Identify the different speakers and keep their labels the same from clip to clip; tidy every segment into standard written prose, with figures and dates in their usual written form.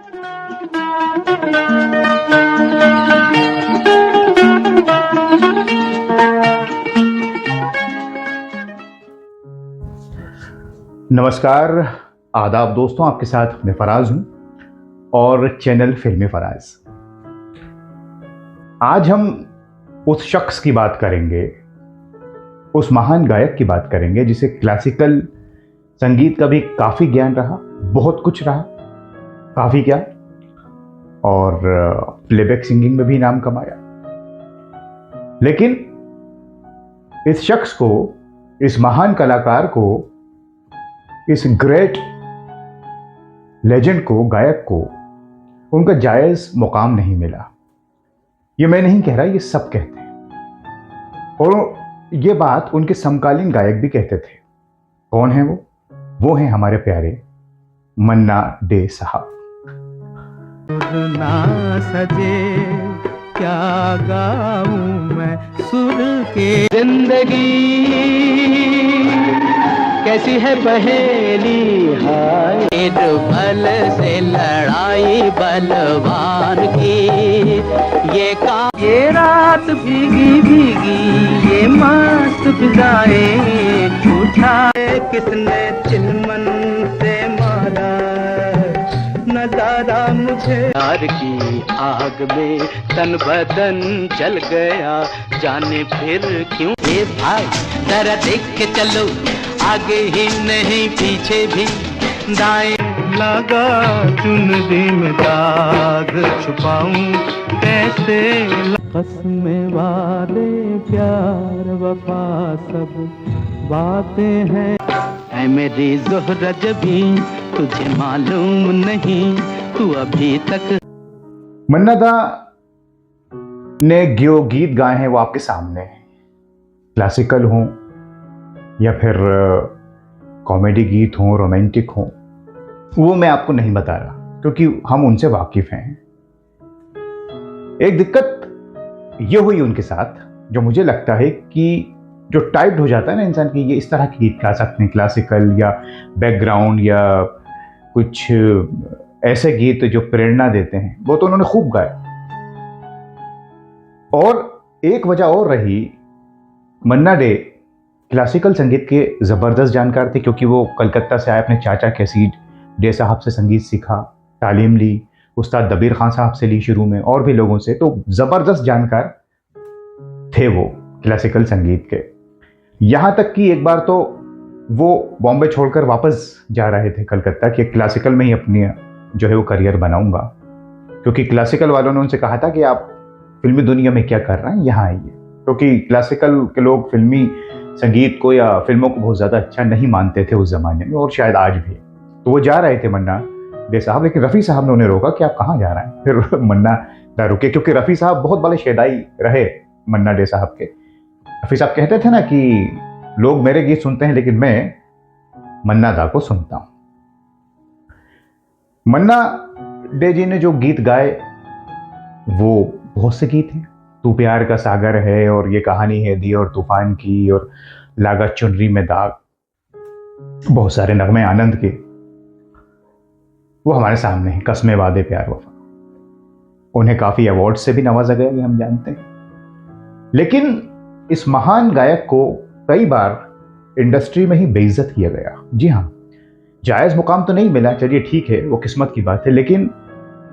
Speaker 1: नमस्कार, आदाब दोस्तों, आपके साथ मैं फराज हूं और चैनल फिल्मी फराज। आज हम उस शख्स की बात करेंगे, उस महान गायक की बात करेंगे जिसे क्लासिकल संगीत का भी काफ़ी ज्ञान रहा, बहुत कुछ रहा, काफ़ी क्या, और प्लेबैक सिंगिंग में भी नाम कमाया। लेकिन इस शख्स को, इस महान कलाकार को, इस ग्रेट लेजेंड को, गायक को उनका जायज मुकाम नहीं मिला। ये मैं नहीं कह रहा, ये सब कहते हैं, और ये बात उनके समकालीन गायक भी कहते थे। कौन है वो? वो हैं हमारे प्यारे मन्ना डे साहब।
Speaker 2: ना सजे क्या गाऊं मैं सुर के, जिंदगी कैसी है पहेली, हाय बल से लड़ाई बलवान की, ये रात भीगी भीगी ये मस्त फिजाएं, उठाए किसने चिलमन से मारा, नजारा मुझे प्यार की आग में तन बदन जल गया, जाने फिर क्यों। ए भाई जरा देख के चलो, आगे ही नहीं पीछे भी, दाएं लगा चुनरी में दाग छुपाऊं कैसे, कसमें वादे प्यार वफा सब बातें हैं, ऐ मेरी ज़ोहरज भी तुझे मालूम नहीं, तू अभी तक।
Speaker 1: मन्ना दा ने जो गीत गाए हैं वो आपके सामने हैं, क्लासिकल हों या फिर कॉमेडी गीत हों, रोमांटिक हों, वो मैं आपको नहीं बता रहा क्योंकि हम उनसे वाकिफ हैं। एक दिक्कत ये हुई उनके साथ, जो मुझे लगता है कि जो टाइप्ड हो जाता है ना इंसान की, ये इस तरह के गीत गा सकते हैं, क्लासिकल या बैकग्राउंड या कुछ ऐसे गीत जो प्रेरणा देते हैं, वो तो उन्होंने खूब गाए। और एक वजह और रही, मन्ना डे क्लासिकल संगीत के ज़बरदस्त जानकार थे क्योंकि वो कलकत्ता से आए, अपने चाचा कैसीड डे साहब से संगीत सीखा, तालीम ली, उस्ताद दबीर खान साहब से ली शुरू में, और भी लोगों से, तो ज़बरदस्त जानकार थे वो क्लासिकल संगीत के। यहाँ तक कि एक बार तो वो बॉम्बे छोड़कर वापस जा रहे थे कलकत्ता कि क्लासिकल में ही अपनी जो है वो करियर बनाऊंगा, क्योंकि क्लासिकल वालों ने उनसे कहा था कि आप फिल्मी दुनिया में क्या कर रहे हैं, यहाँ आइए, क्योंकि क्लासिकल के लोग फिल्मी संगीत को या फिल्मों को बहुत ज़्यादा अच्छा नहीं मानते थे उस ज़माने में, और शायद आज भी। तो वो जा रहे थे मन्ना डे साहब, लेकिन रफ़ी साहब ने उन्हें रोका कि आप कहाँ जा रहे हैं। फिर मन्ना दा रुके, क्योंकि रफ़ी साहब बहुत बड़े शेदाई रहे मन्ना डे साहब के। रफ़ी साहब कहते थे ना कि लोग मेरे गीत सुनते हैं लेकिन मैं मन्ना दा को सुनता हूँ। मन्ना डे जी ने जो गीत गाए वो बहुत से गीत हैं, तू प्यार का सागर है, और ये कहानी है दी और तूफान की, और लागा चुनरी में दाग, बहुत सारे नगमे आनंद के वो हमारे सामने हैं, कसमे वादे प्यार वफा। उन्हें काफ़ी अवार्ड से भी नवाजा गया, ये हम जानते हैं। लेकिन इस महान गायक को कई बार इंडस्ट्री में ही बेइज्जत किया गया। जी हाँ, जायज़ मुकाम तो नहीं मिला, चलिए ठीक है, वो किस्मत की बात है, लेकिन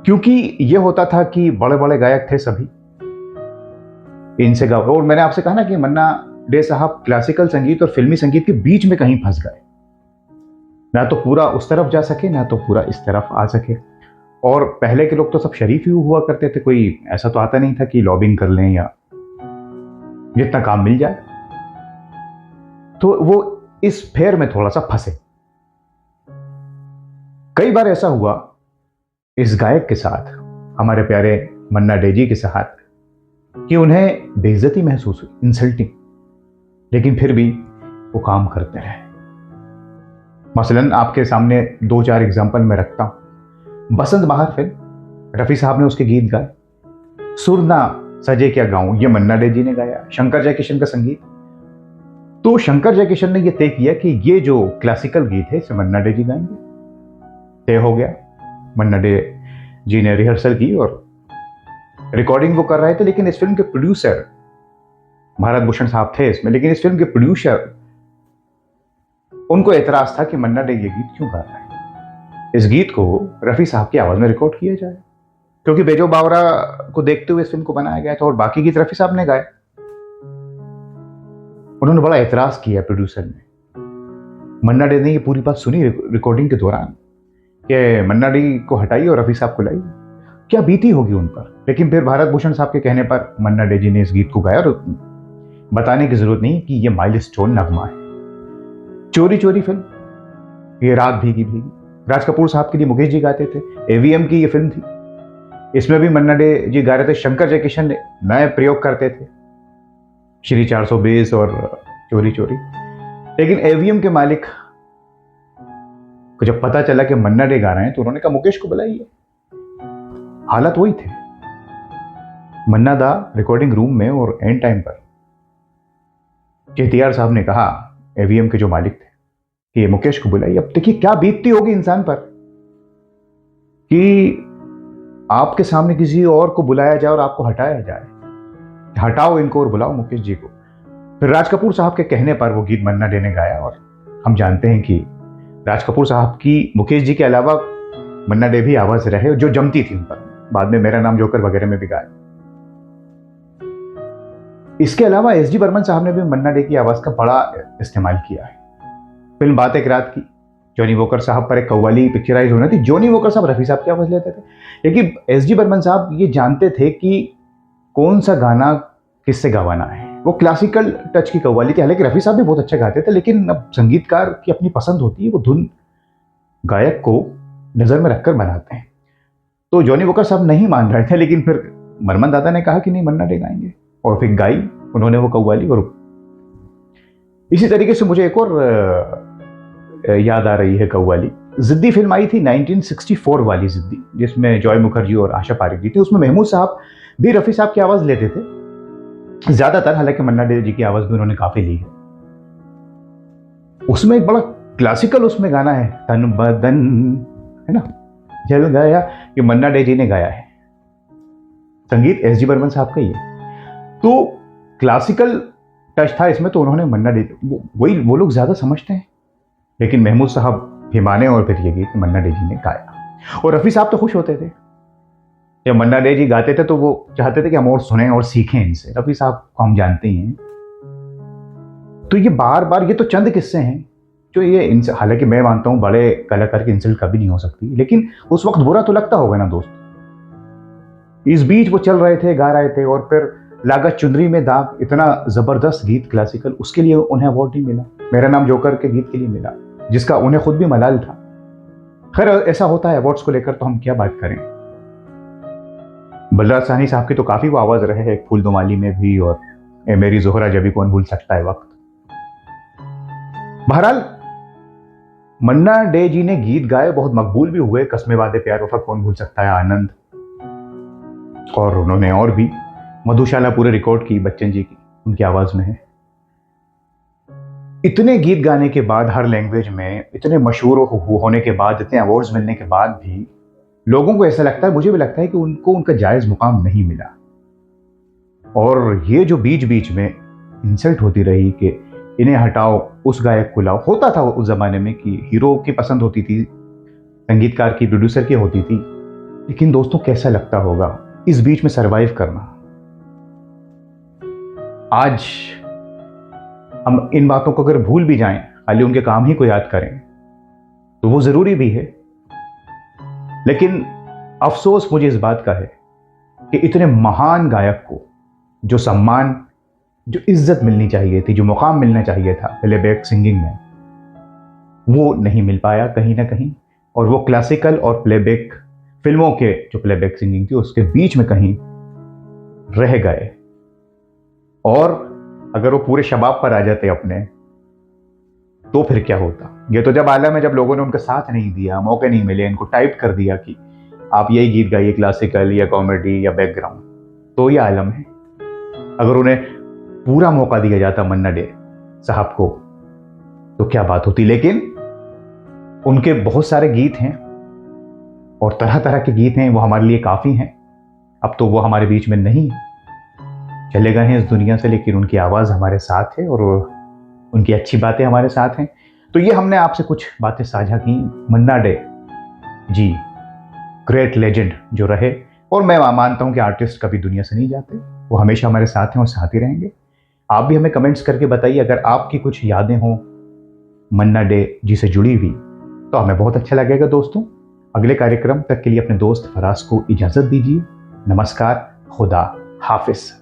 Speaker 1: क्योंकि ये होता था कि बड़े बड़े गायक थे सभी, इनसे गा, और मैंने आपसे कहा ना कि मन्ना डे साहब क्लासिकल संगीत और फिल्मी संगीत के बीच में कहीं फंस गए, ना तो पूरा उस तरफ जा सके ना तो पूरा इस तरफ आ सके। और पहले के लोग तो सब शरीफ ही हुआ करते थे, कोई ऐसा तो आता नहीं था कि लॉबिंग कर लें या जितना काम मिल जाए, तो वो इस फेर में थोड़ा सा फंसे। कई बार ऐसा हुआ इस गायक के साथ, हमारे प्यारे मन्ना डे जी के साथ, कि उन्हें बेइज्जती महसूस हुई, इंसल्टिंग, लेकिन फिर भी वो काम करते रहे। मसलन आपके सामने 2-4 एग्जाम्पल मैं रखता हूं। बसंत बहार फिल्म, रफ़ी साहब ने उसके गीत गाए। सुरना सजे क्या गाऊं, ये मन्ना डे जी ने गाया। शंकर जयकिशन का संगीत, तो शंकर जयकिशन ने यह तय किया कि ये जो क्लासिकल गीत है इसे मन्ना डे जी गाएंगे। तय हो गया, मन्ना डे जी ने रिहर्सल की और रिकॉर्डिंग वो कर रहे थे, लेकिन इस फिल्म के प्रोड्यूसर भारत भूषण साहब थे इसमें, लेकिन इस फिल्म के प्रोड्यूसर उनको एतराज था कि मन्ना डे ये गीत क्यों गा रहा है, इस गीत को रफी साहब की आवाज में रिकॉर्ड किया जाए, क्योंकि बेजो बावरा को देखते हुए इस फिल्म को बनाया गया था और बाकी गीत रफी साहब ने गाए। उन्होंने बड़ा एतराज किया प्रोड्यूसर ने। मन्ना डे ने ये पूरी बात सुनी रिकॉर्डिंग के दौरान कि मन्ना डे को हटाइए और रफी साहब को लाइए, क्या बीती होगी उन पर। लेकिन फिर भारत भूषण साहब के कहने पर मन्ना डे जी ने इस गीत को गाया और बताने की जरूरत नहीं कि ये माइलस्टोन नगमा है। चोरी चोरी फिल्म, ये रात भीगी भीगी, राज कपूर साहब के लिए मुकेश जी गाते थे, एवीएम की ये फिल्म थी, इसमें भी मन्ना डे जी गा रहे थे, शंकर जयकिशन ने नए प्रयोग करते थे, श्री 420 और चोरी चोरी। लेकिन एवीएम के मालिक को जब पता चला कि मन्ना डे गा रहे हैं तो उन्होंने कहा मुकेश को बुलाइए। हालत वही थे, मन्ना दा रिकॉर्डिंग रूम में और एंड टाइम पर केटीआर साहब ने कहा एवीएम के जो मालिक थे कि मुकेश को बुलाइए। अब देखिए क्या बीतती होगी इंसान पर कि आपके सामने किसी और को बुलाया जाए और आपको हटाया जाए, हटाओ इनको और बुलाओ मुकेश जी को। फिर राज कपूर साहब के कहने पर वो गीत मन्ना डे ने गाया और हम जानते हैं कि राज कपूर साहब की मुकेश जी के अलावा मन्ना डे भी आवाज रहे जो जमती थी उन पर, बाद में मेरा नाम जोकर वगैरह में भी गाया। इसके अलावा एसडी बर्मन साहब ने भी मन्ना डे की आवाज का बड़ा इस्तेमाल किया है। फिल्म बात एक रात की, जॉनी वॉकर साहब पर एक कव्वाली पिक्चराइज होना थी, जॉनी वॉकर साहब रफी साहब की आवाज लेते थे, लेकिन एसडी बर्मन साहब ये जानते थे कि कौन सा गाना किससे गवाना है। वो क्लासिकल टच की कव्वाली थी, हालांकि रफी साहब भी बहुत अच्छा गाते थे, लेकिन अब संगीतकार की अपनी पसंद होती है, वो धुन गायक को नजर में रखकर बनाते हैं। तो जॉनी वॉकर साहब नहीं मान रहे थे, लेकिन फिर बर्मन दादा ने कहा कि नहीं मन्ना डे गाएंगे और फिर गाई उन्होंने वो कव्वाली। और इसी तरीके से मुझे एक और याद आ रही है कव्वाली, जिद्दी फिल्म आई थी 1964 वाली जिद्दी, जिसमें जॉय मुखर्जी और आशा पारेख जी थे। उसमें महमूद साहब भी रफी साहब की आवाज लेते थे ज्यादातर, हालांकि मन्ना डे जी की आवाज भी उन्होंने काफी ली है। उसमें एक बड़ा क्लासिकल उसमें गाना है, तन बदन है ना जल गया, ये मन्ना डे जी ने गाया है, संगीत एसडी बर्मन साहब का ही है। तो क्लासिकल टच था इसमें, तो उन्होंने मन्ना डे, वही वो लोग ज्यादा समझते हैं, लेकिन महमूद साहब भी माने और फिर ये गीत मन्ना डे जी ने गाया। और रफी साहब तो खुश होते थे जब मन्ना डे जी गाते थे, तो वो चाहते थे कि हम और सुने और सीखें इनसे। रफी साहब को हम जानते ही हैं। तो ये बार बार, ये तो चंद किस्से हैं जो ये इनसे, हालांकि मैं मानता हूं बड़े कलाकार की इंसल्ट कभी नहीं हो सकती, लेकिन उस वक्त बुरा तो लगता होगा ना दोस्त। इस बीच वो चल रहे थे, गा रहे थे, और फिर लागत चुनरी में दाग, इतना जबरदस्त गीत क्लासिकल, उसके लिए उन्हें अवार्ड नहीं मिला। मेरा नाम जोकर के गीत के लिए मिला, जिसका उन्हें खुद भी मलाल था। खैर ऐसा होता है अवार्ड्स को लेकर, तो हम क्या बात करें। बलराज साहनी साहब की तो काफी वो आवाज रहे हैं, फूल दुमाली में भी, और ए मेरी जोहरा जबी कौन भूल सकता है वक्त। बहरहाल मन्ना डे जी ने गीत गाए, बहुत मकबूल भी हुए, कस्मे वादे प्यार वफा कौन भूल सकता है, आनंद, और उन्होंने और भी मधुशाला पूरे रिकॉर्ड की बच्चन जी की, उनकी आवाज में है। इतने गीत गाने के बाद, हर लैंग्वेज में इतने मशहूर होने के बाद, इतने अवार्ड्स मिलने के बाद भी लोगों को ऐसा लगता है, मुझे भी लगता है कि उनको उनका जायज मुकाम नहीं मिला। और ये जो बीच बीच में इंसल्ट होती रही कि इन्हें हटाओ, उस गायक को लाओ, होता था उस जमाने में कि हीरो की पसंद होती थी, संगीतकार की, प्रोड्यूसर की होती थी। लेकिन दोस्तों कैसा लगता होगा इस बीच में सरवाइव करना। आज हम इन बातों को अगर भूल भी जाएं, खाली उनके काम ही को याद करें, तो वो जरूरी भी है। लेकिन अफसोस मुझे इस बात का है कि इतने महान गायक को जो सम्मान, जो इज्जत मिलनी चाहिए थी, जो मुकाम मिलना चाहिए था प्लेबैक सिंगिंग में, वो नहीं मिल पाया कहीं ना कहीं। और वो क्लासिकल और प्लेबैक फिल्मों के जो प्लेबैक सिंगिंग थी उसके बीच में कहीं रह गए। और अगर वो पूरे शबाब पर आ जाते अपने, तो फिर क्या होता। ये तो जब आलम है, जब लोगों ने उनका साथ नहीं दिया, मौके नहीं मिले, इनको टाइप कर दिया कि आप यही गीत गाइए, क्लासिकल या कॉमेडी या बैकग्राउंड, तो ये आलम है। अगर उन्हें पूरा मौका दिया जाता मन्ना डे साहब को, तो क्या बात होती। लेकिन उनके बहुत सारे गीत हैं और तरह तरह के गीत हैं, वो हमारे लिए काफ़ी हैं। अब तो वो हमारे बीच में नहीं है, चले गए हैं इस दुनिया से, लेकिन उनकी आवाज़ हमारे साथ है और उनकी अच्छी बातें हमारे साथ हैं। तो ये हमने आपसे कुछ बातें साझा की। मन्ना डे जी, ग्रेट लेजेंड जो रहे, और मैं मानता हूँ कि आर्टिस्ट कभी दुनिया से नहीं जाते, वो हमेशा हमारे साथ हैं और साथ ही रहेंगे। आप भी हमें कमेंट्स करके बताइए अगर आपकी कुछ यादें हों मन्ना डे जी से जुड़ी हुई, तो हमें बहुत अच्छा लगेगा। दोस्तों, अगले कार्यक्रम तक के लिए अपने दोस्त फराज को इजाज़त दीजिए। नमस्कार, खुदा हाफिज़।